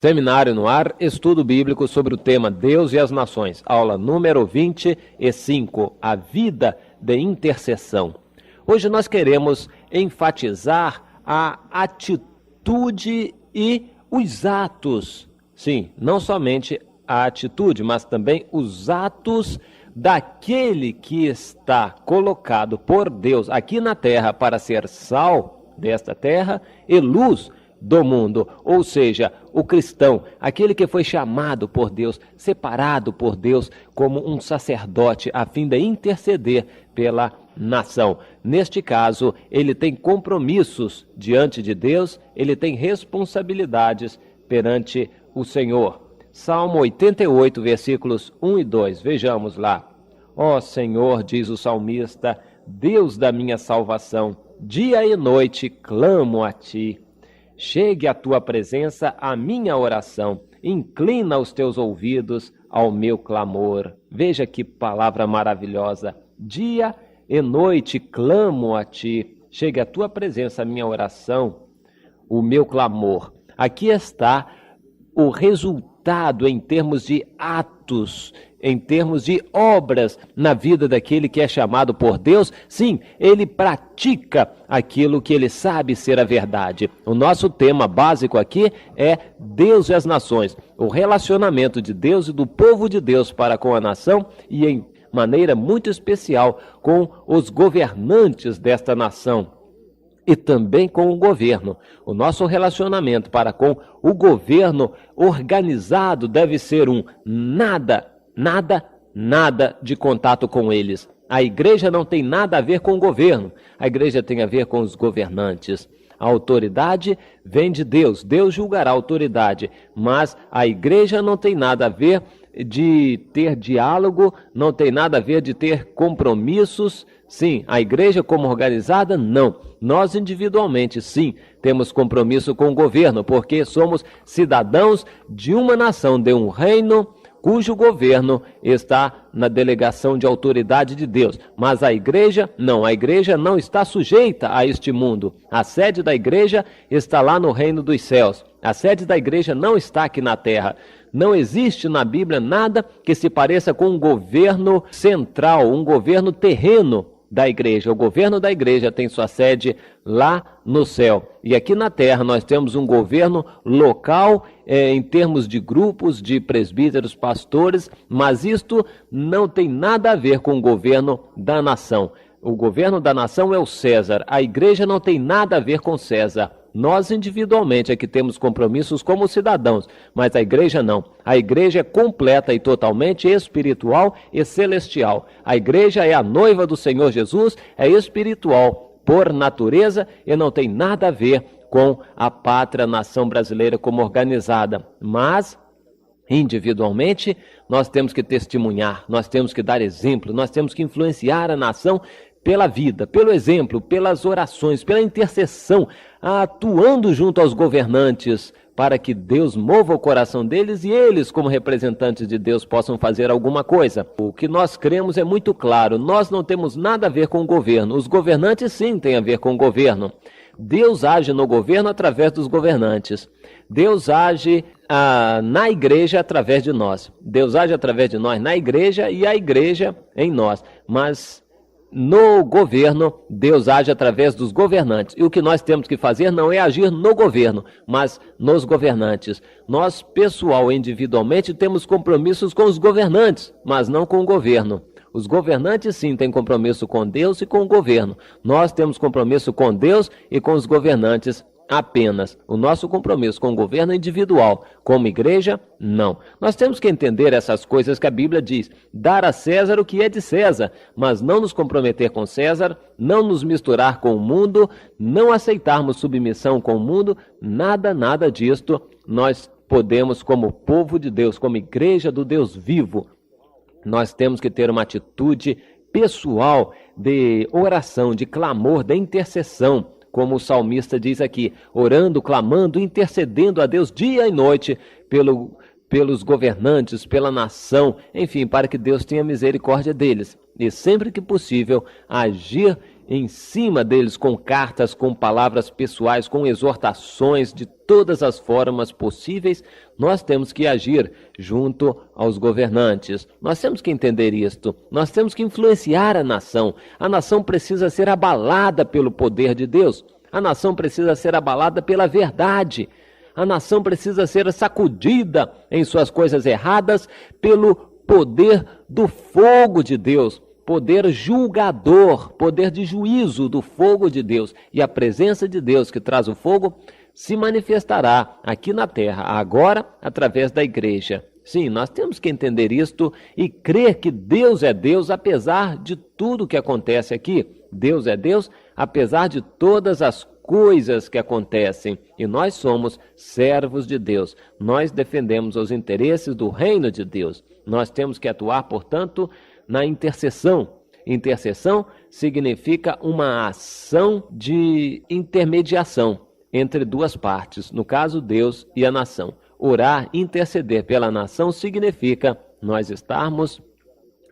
Seminário no Ar, estudo bíblico sobre o tema Deus e as Nações, aula número 25, a vida de intercessão. Hoje nós queremos enfatizar a atitude e os atos, sim, não somente a atitude, mas também os atos daquele que está colocado por Deus aqui na terra para ser sal desta terra e luz do mundo, ou seja, o cristão, aquele que foi chamado por Deus, separado por Deus como um sacerdote a fim de interceder pela nação. Neste caso, ele tem compromissos diante de Deus, ele tem responsabilidades perante o Senhor. Salmo 88, versículos 1 e 2, vejamos lá. Ó Senhor, diz o salmista, Deus da minha salvação, dia e noite clamo a Ti. Chegue à Tua presença a minha oração, inclina os Teus ouvidos ao meu clamor. Veja que palavra maravilhosa. Dia e noite clamo a Ti. Chegue à Tua presença a minha oração, o meu clamor. Aqui está o resultado em termos de atos, em termos de obras na vida daquele que é chamado por Deus. Sim, ele pratica aquilo que ele sabe ser a verdade. O nosso tema básico aqui é Deus e as nações, o relacionamento de Deus e do povo de Deus para com a nação e em maneira muito especial com os governantes desta nação. E também com o governo. O nosso relacionamento para com o governo organizado deve ser um nada de contato com eles. A igreja não tem nada a ver com o governo. A igreja tem a ver com os governantes. A autoridade vem de Deus. Deus julgará a autoridade. Mas a igreja não tem nada a ver de ter diálogo, não tem nada a ver de ter compromissos. Sim, a igreja como organizada, não. Nós individualmente, sim, temos compromisso com o governo, porque somos cidadãos de uma nação, de um reino cujo governo está na delegação de autoridade de Deus. Mas a igreja não está sujeita a este mundo. A sede da igreja está lá no reino dos céus. A sede da igreja não está aqui na terra. Não existe na Bíblia nada que se pareça com um governo central, um governo terreno da igreja. O governo da igreja tem sua sede lá no céu. E aqui na terra nós temos um governo local em termos de grupos de presbíteros, pastores, mas isto não tem nada a ver com o governo da nação. O governo da nação é o César. A igreja não tem nada a ver com César. Nós individualmente é que temos compromissos como cidadãos, mas a igreja não. A igreja é completa e totalmente espiritual e celestial. A igreja é a noiva do Senhor Jesus, é espiritual por natureza e não tem nada a ver com a pátria nação brasileira como organizada. Mas individualmente nós temos que testemunhar, nós temos que dar exemplo, nós temos que influenciar a nação pela vida, pelo exemplo, pelas orações, pela intercessão, atuando junto aos governantes, para que Deus mova o coração deles e eles, como representantes de Deus, possam fazer alguma coisa. O que nós cremos é muito claro, nós não temos nada a ver com o governo, os governantes sim têm a ver com o governo. Deus age no governo através dos governantes. Deus age na igreja através de nós. Deus age através de nós na igreja e a igreja em nós. Mas no governo, Deus age através dos governantes. E o que nós temos que fazer não é agir no governo, mas nos governantes. Nós, pessoal, individualmente, temos compromissos com os governantes, mas não com o governo. Os governantes, sim, têm compromisso com Deus e com o governo. Nós temos compromisso com Deus e com os governantes apenas. O nosso compromisso com o governo é individual. Como igreja, não. Nós temos que entender essas coisas que a Bíblia diz. Dar a César o que é de César, mas não nos comprometer com César, não nos misturar com o mundo, não aceitarmos submissão com o mundo, nada disto nós podemos, como povo de Deus, como igreja do Deus vivo. Nós temos que ter uma atitude pessoal de oração, de clamor, de intercessão, como o salmista diz aqui, orando, clamando, intercedendo a Deus dia e noite pelos governantes, pela nação, enfim, para que Deus tenha misericórdia deles. E sempre que possível, agir em cima deles com cartas, com palavras pessoais, com exortações de todas as formas possíveis. Nós temos que agir junto aos governantes. Nós temos que entender isto. Nós temos que influenciar a nação. A nação precisa ser abalada pelo poder de Deus. A nação precisa ser abalada pela verdade. A nação precisa ser sacudida em suas coisas erradas pelo poder do fogo de Deus, poder julgador, poder de juízo do fogo de Deus. E a presença de Deus que traz o fogo se manifestará aqui na terra, agora, através da igreja. Sim, nós temos que entender isto e crer que Deus é Deus, apesar de tudo que acontece aqui. Deus é Deus, apesar de todas as coisas que acontecem, e nós somos servos de Deus. Nós defendemos os interesses do reino de Deus. Nós temos que atuar, portanto, na intercessão. Intercessão significa uma ação de intermediação entre duas partes, no caso Deus e a nação. Orar, interceder pela nação significa nós estarmos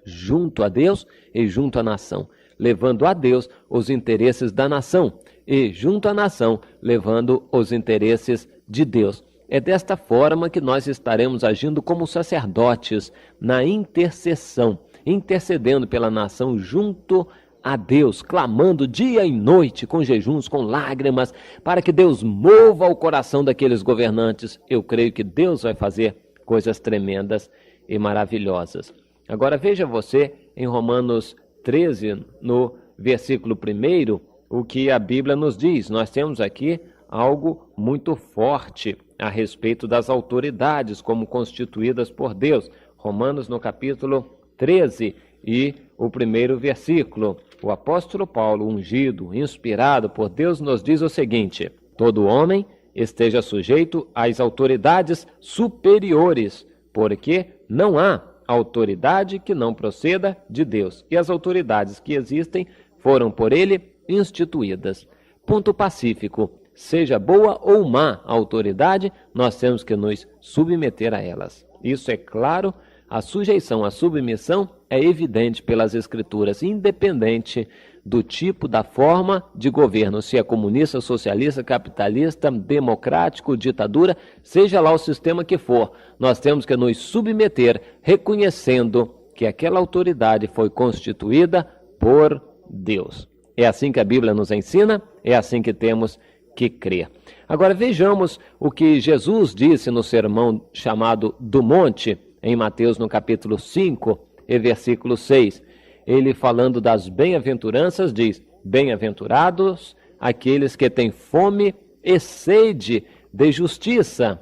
junto a Deus e junto à nação, levando a Deus os interesses da nação e junto à nação, levando os interesses de Deus. É desta forma que nós estaremos agindo como sacerdotes na intercessão, intercedendo pela nação junto a Deus, clamando dia e noite, com jejuns, com lágrimas, para que Deus mova o coração daqueles governantes. Eu creio que Deus vai fazer coisas tremendas e maravilhosas. Agora veja você em Romanos 13, no versículo 1, o que a Bíblia nos diz. Nós temos aqui algo muito forte a respeito das autoridades como constituídas por Deus. Romanos no capítulo 13 e o 1º versículo. O apóstolo Paulo, ungido, inspirado por Deus, nos diz o seguinte: todo homem esteja sujeito às autoridades superiores, porque não há autoridade que não proceda de Deus, e as autoridades que existem foram por ele instituídas. Ponto pacífico. Seja boa ou má a autoridade, nós temos que nos submeter a elas. Isso é claro, a sujeição, a submissão é evidente pelas Escrituras, independente do tipo, da forma de governo, se é comunista, socialista, capitalista, democrático, ditadura, seja lá o sistema que for, nós temos que nos submeter, reconhecendo que aquela autoridade foi constituída por Deus. É assim que a Bíblia nos ensina, é assim que temos que crer. Agora vejamos o que Jesus disse no sermão chamado do Monte, em Mateus no capítulo 5 e versículo 6. Ele, falando das bem-aventuranças, diz: bem-aventurados aqueles que têm fome e sede de justiça.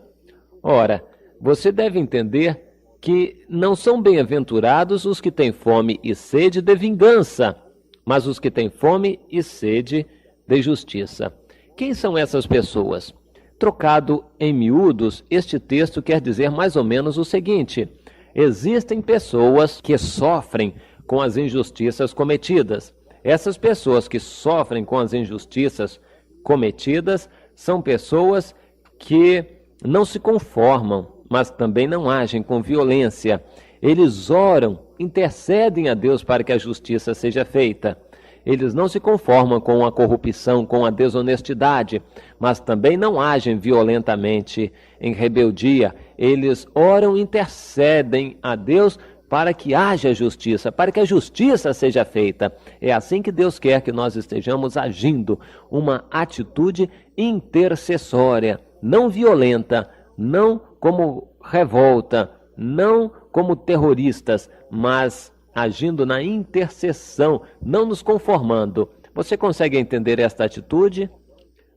Ora, você deve entender que não são bem-aventurados os que têm fome e sede de vingança, mas os que têm fome e sede de justiça. Quem são essas pessoas? Trocado em miúdos, este texto quer dizer mais ou menos o seguinte: existem pessoas que sofrem com as injustiças cometidas. Essas pessoas que sofrem com as injustiças cometidas são pessoas que não se conformam, mas também não agem com violência. Eles oram, intercedem a Deus para que a justiça seja feita. Eles não se conformam com a corrupção, com a desonestidade, mas também não agem violentamente em rebeldia. Eles oram, intercedem a Deus para que haja justiça, para que a justiça seja feita. É assim que Deus quer que nós estejamos agindo, uma atitude intercessória, não violenta, não como revolta, não como terroristas, mas agindo na intercessão, não nos conformando. Você consegue entender esta atitude?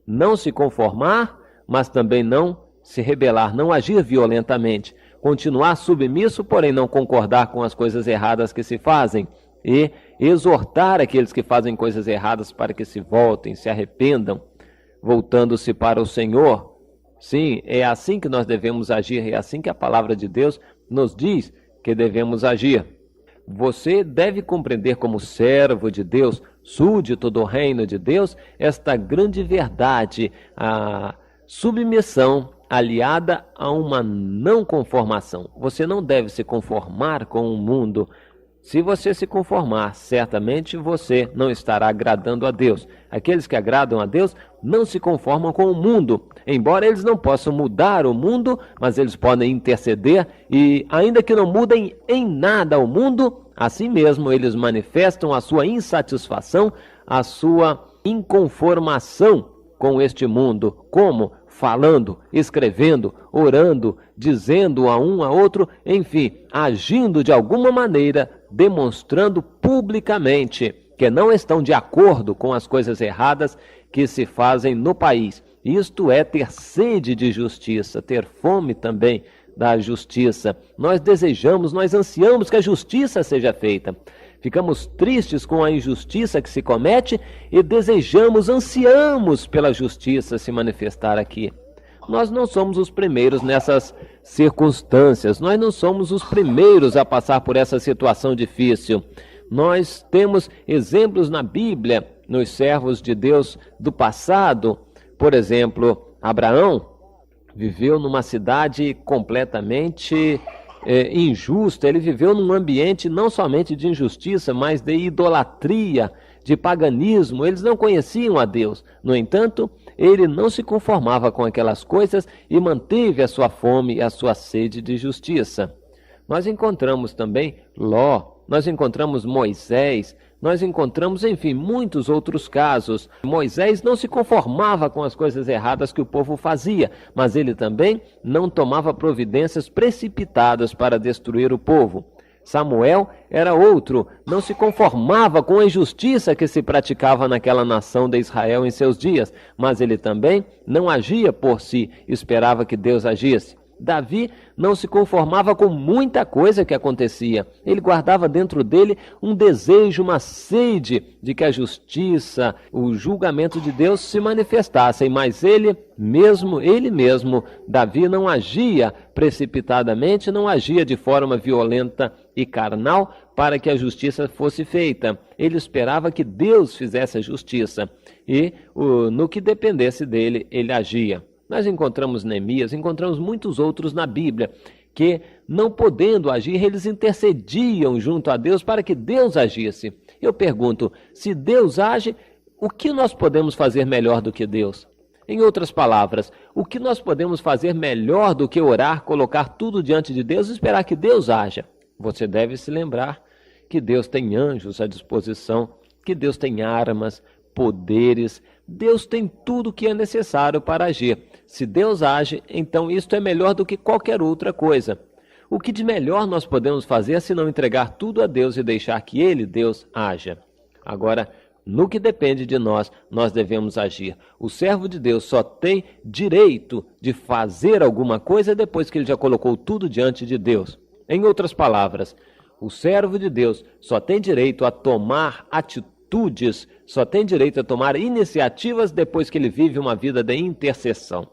Não se conformar, mas também não se rebelar, não agir violentamente. Continuar submisso, porém não concordar com as coisas erradas que se fazem. E exortar aqueles que fazem coisas erradas para que se voltem, se arrependam, voltando-se para o Senhor. Sim, é assim que nós devemos agir, é assim que a palavra de Deus nos diz que devemos agir. Você deve compreender como servo de Deus, súdito do reino de Deus, esta grande verdade, a submissão aliada a uma não conformação. Você não deve se conformar com o mundo. Se você se conformar, certamente você não estará agradando a Deus. Aqueles que agradam a Deus não se conformam com o mundo. Embora eles não possam mudar o mundo, mas eles podem interceder e, ainda que não mudem em nada o mundo, assim mesmo eles manifestam a sua insatisfação, a sua inconformação com este mundo. Como? Falando, escrevendo, orando, dizendo a um a outro, enfim, agindo de alguma maneira, demonstrando publicamente que não estão de acordo com as coisas erradas que se fazem no país. Isto é ter sede de justiça, ter fome também da justiça. Nós desejamos, nós ansiamos que a justiça seja feita. Ficamos tristes com a injustiça que se comete e desejamos, ansiamos pela justiça se manifestar aqui. Nós não somos os primeiros nessas circunstâncias, nós não somos os primeiros a passar por essa situação difícil. Nós temos exemplos na Bíblia, nos servos de Deus do passado. Por exemplo, Abraão viveu numa cidade completamente injusta. Ele viveu num ambiente não somente de injustiça, mas de idolatria, de paganismo. Eles não conheciam a Deus. No entanto, ele não se conformava com aquelas coisas e manteve a sua fome e a sua sede de justiça. Nós encontramos também Ló, nós encontramos Moisés, nós encontramos, enfim, muitos outros casos. Moisés não se conformava com as coisas erradas que o povo fazia, mas ele também não tomava providências precipitadas para destruir o povo. Samuel era outro, não se conformava com a injustiça que se praticava naquela nação de Israel em seus dias, mas ele também não agia por si, esperava que Deus agisse. Davi não se conformava com muita coisa que acontecia. Ele guardava dentro dele um desejo, uma sede de que a justiça, o julgamento de Deus se manifestassem, mas ele mesmo, Davi não agia precipitadamente, não agia de forma violenta e carnal para que a justiça fosse feita. Ele esperava que Deus fizesse a justiça e no que dependesse dele, ele agia. Nós encontramos Neemias, encontramos muitos outros na Bíblia, que não podendo agir, eles intercediam junto a Deus para que Deus agisse. Eu pergunto, se Deus age, o que nós podemos fazer melhor do que Deus? Em outras palavras, o que nós podemos fazer melhor do que orar, colocar tudo diante de Deus e esperar que Deus haja? Você deve se lembrar que Deus tem anjos à disposição, que Deus tem armas, poderes, Deus tem tudo o que é necessário para agir. Se Deus age, então isto é melhor do que qualquer outra coisa. O que de melhor nós podemos fazer se não entregar tudo a Deus e deixar que Ele, Deus, haja? Agora, no que depende de nós, nós devemos agir. O servo de Deus só tem direito de fazer alguma coisa depois que ele já colocou tudo diante de Deus. Em outras palavras, o servo de Deus só tem direito a tomar atitudes, só tem direito a tomar iniciativas depois que ele vive uma vida de intercessão.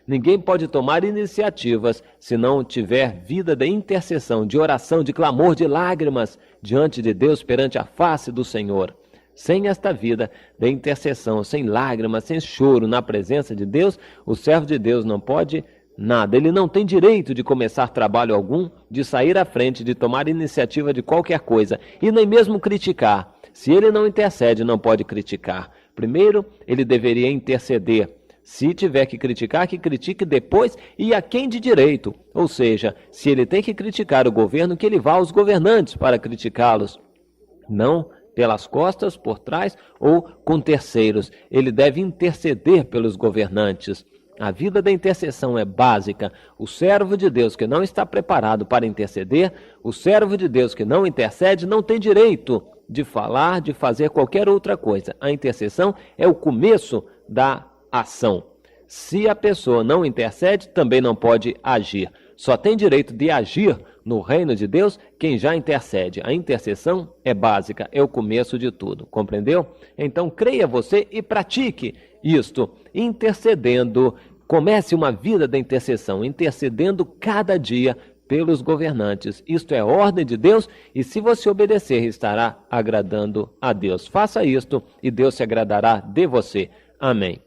Ninguém pode tomar iniciativas se não tiver vida de intercessão, de oração, de clamor, de lágrimas diante de Deus perante a face do Senhor. Sem esta vida de intercessão, sem lágrimas, sem choro na presença de Deus, o servo de Deus não pode nada. Ele não tem direito de começar trabalho algum, de sair à frente, de tomar iniciativa de qualquer coisa e nem mesmo criticar. Se ele não intercede, não pode criticar. Primeiro, ele deveria interceder. Se tiver que criticar, que critique depois e a quem de direito. Ou seja, se ele tem que criticar o governo, que ele vá aos governantes para criticá-los. Não pelas costas, por trás ou com terceiros. Ele deve interceder pelos governantes. A vida da intercessão é básica. O servo de Deus que não está preparado para interceder, o servo de Deus que não intercede, não tem direito de falar, de fazer qualquer outra coisa. A intercessão é o começo da ação. Se a pessoa não intercede, também não pode agir. Só tem direito de agir no reino de Deus quem já intercede. A intercessão é básica, é o começo de tudo. Compreendeu? Então creia você e pratique isto, intercedendo. Comece uma vida da intercessão, intercedendo cada dia pelos governantes. Isto é ordem de Deus e se você obedecer, estará agradando a Deus. Faça isto e Deus se agradará de você. Amém.